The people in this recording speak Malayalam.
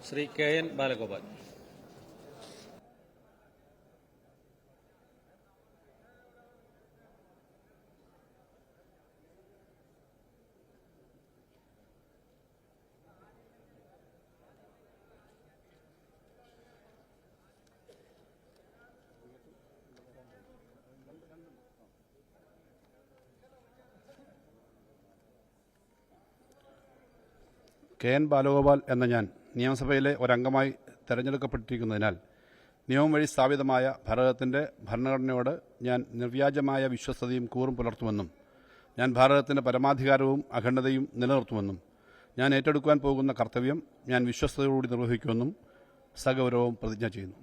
ശ്രീ കെ.എൻ. ബാലഗോപാൽ. കെ.എൻ. ബാലഗോപാൽ എന്ന ഞാൻ നിയമസഭയിലെ ഒരംഗമായി തെരഞ്ഞെടുക്കപ്പെട്ടിരിക്കുന്നതിനാൽ നിയമം വഴി സ്ഥാപിതമായ ഭാരതത്തിൻ്റെ ഭരണഘടനയോട് ഞാൻ നിർവ്യാജമായ വിശ്വസ്തതയും കൂറും പുലർത്തുമെന്നും ഞാൻ ഭാരതത്തിൻ്റെ പരമാധികാരവും അഖണ്ഡതയും നിലനിർത്തുമെന്നും ഞാൻ ഏറ്റെടുക്കുവാൻ പോകുന്ന കർത്തവ്യം ഞാൻ വിശ്വസ്തയോടുകൂടി നിർവഹിക്കുമെന്നും സഗൗരവം പ്രതിജ്ഞ ചെയ്യുന്നു.